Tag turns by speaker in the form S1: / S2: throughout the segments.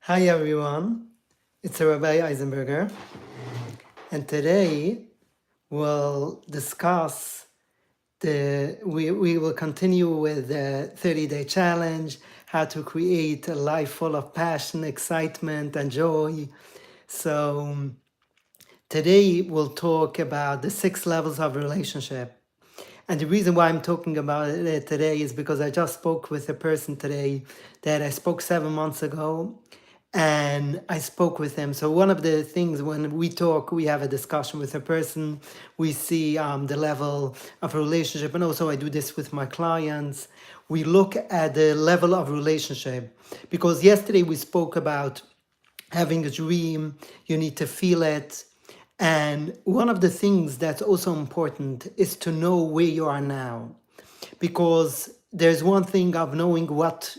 S1: Hi everyone, it's Rabbi Eisenberger, and today we'll discuss we will continue with the 30-day challenge, how to create a life full of passion, excitement, and joy. So today we'll talk about the 6 levels of relationship. And the reason why I'm talking about it today is because I just spoke with a person today that I spoke 7 months ago, and I spoke with him. So one of the things when we talk, we have a discussion with a person, we see the level of relationship, and also I do this with my clients. We look at the level of relationship because yesterday we spoke about having a dream, you need to feel it. And one of the things that's also important is to know where you are now. Because there's one thing of knowing what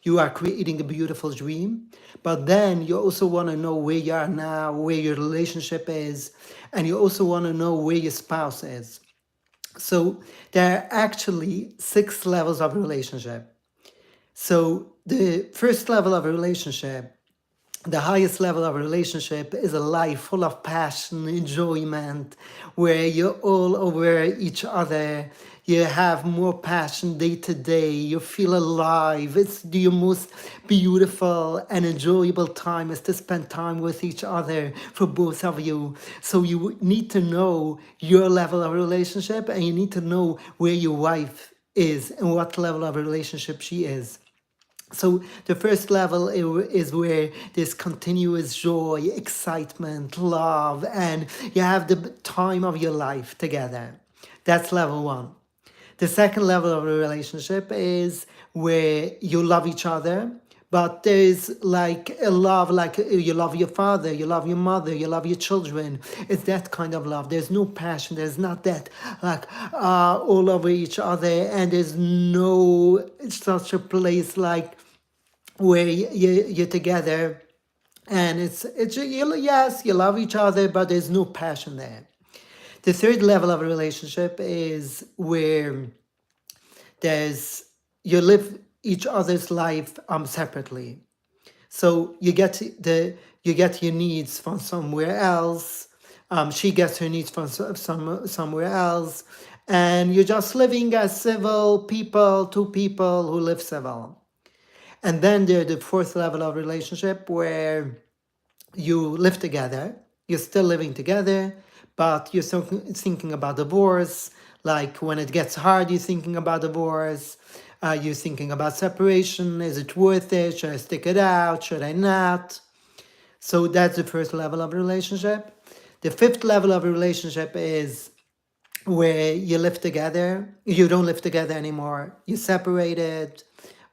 S1: you are creating a beautiful dream, but then you also want to know where you are now, where your relationship is, and you also want to know where your spouse is. So there are actually 6 levels of relationship. So the first level of relationship, the highest level of relationship, is a life full of passion, enjoyment, where you're all over each other. You have more passion day to day. You feel alive. It's the most beautiful and enjoyable time is to spend time with each other for both of you. So you need to know your level of relationship, and you need to know where your wife is and what level of relationship she is. So the first level is where there's continuous joy, excitement, love, and you have the time of your life together. That's level one. The second level of a relationship is where you love each other, but there's like a love, like you love your father, you love your mother, you love your children. It's that kind of love. There's no passion. There's not that like all over each other, and there's no such a place like where you're together, and it's yes, you love each other, but there's no passion there. The third level of a relationship is where there's you live each other's life separately. So you get your needs from somewhere else. She gets her needs from somewhere else, and you're just living as civil people, two people who live civil. And then there's the fourth level of relationship where you live together, you're still living together, but you're still thinking about divorce. Like when it gets hard, you're thinking about divorce. You're thinking about separation. Is it worth it? Should I stick it out? Should I not? So that's the first level of relationship. The fifth level of a relationship is where you live together, you don't live together anymore, you're separated,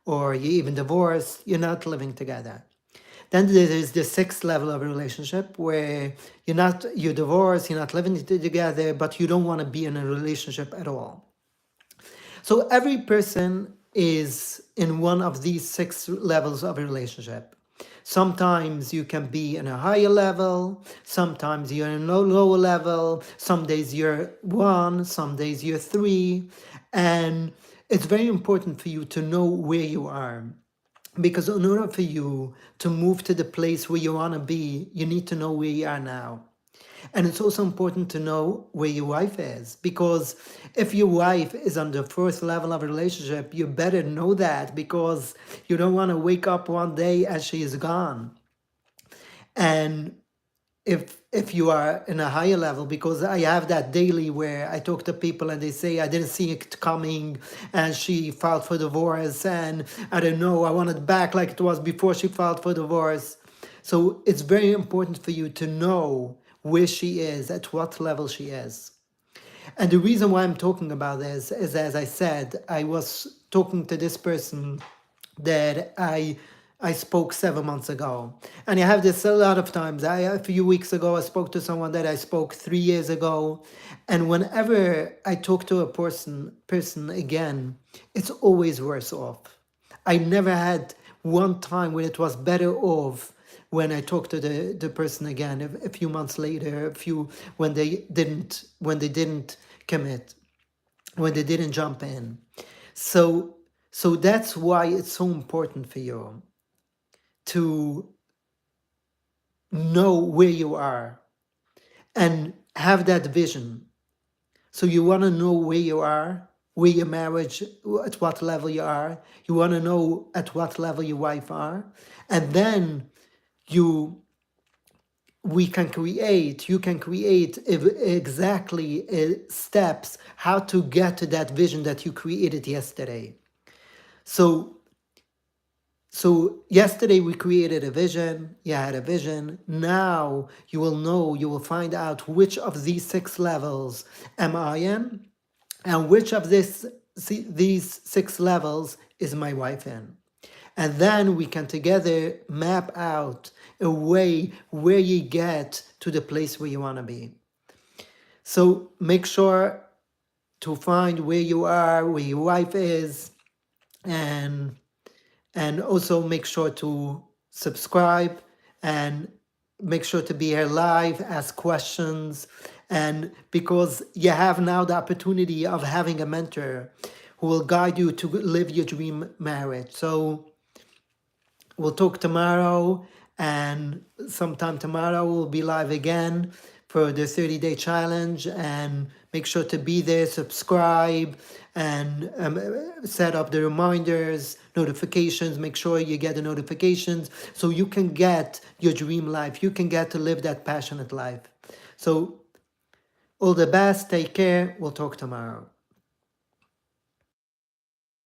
S1: or you even divorced, you're not living together. Then there is the sixth level of a relationship where you're divorced, you're not living together, but you don't want to be in a relationship at all. So every person is in one of these 6 levels of a relationship. Sometimes you can be in a higher level, sometimes you're in a lower level, some days you're 1, some days you're 3. And it's very important for you to know where you are. Because in order for you to move to the place where you want to be, you need to know where you are now. And it's also important to know where your wife is, because if your wife is on the first level of a relationship, you better know that, because you don't want to wake up one day and she is gone. And if you are in a higher level, because I have that daily where I talk to people and they say I didn't see it coming, and she filed for divorce, and I don't know, I want it back like it was before she filed for divorce. So it's very important for you to know where she is, at what level she is. And the reason why I'm talking about this is, as I said, I was talking to this person that I spoke 7 months ago. And I have this a lot of times. A few weeks ago I spoke to someone that I spoke 3 years ago. And whenever I talk to a person again, it's always worse off. I never had one time when it was better off when I talked to the person again a few months later, a few when they didn't commit, when they didn't jump in. So so that's why it's so important for you to know where you are and have that vision. So you want to know where you are, where your marriage, at what level you are. You want to know at what level your wife are. And then you you can create exactly steps how to get to that vision that you created yesterday. So yesterday we created a vision, you had a vision. Now you will know, you will find out which of these 6 levels am I in, and which of these 6 levels is my wife in. And then we can together map out a way where you get to the place where you want to be. So make sure to find where you are, where your wife is, and also make sure to subscribe and make sure to be here live, ask questions, and because you have now the opportunity of having a mentor who will guide you to live your dream marriage. So we'll talk tomorrow, and sometime tomorrow we'll be live again for the 30-day challenge. And make sure to be there, subscribe, and set up the reminders, notifications. Make sure you get the notifications so you can get your dream life. You can get to live that passionate life. So all the best. Take care. We'll talk tomorrow.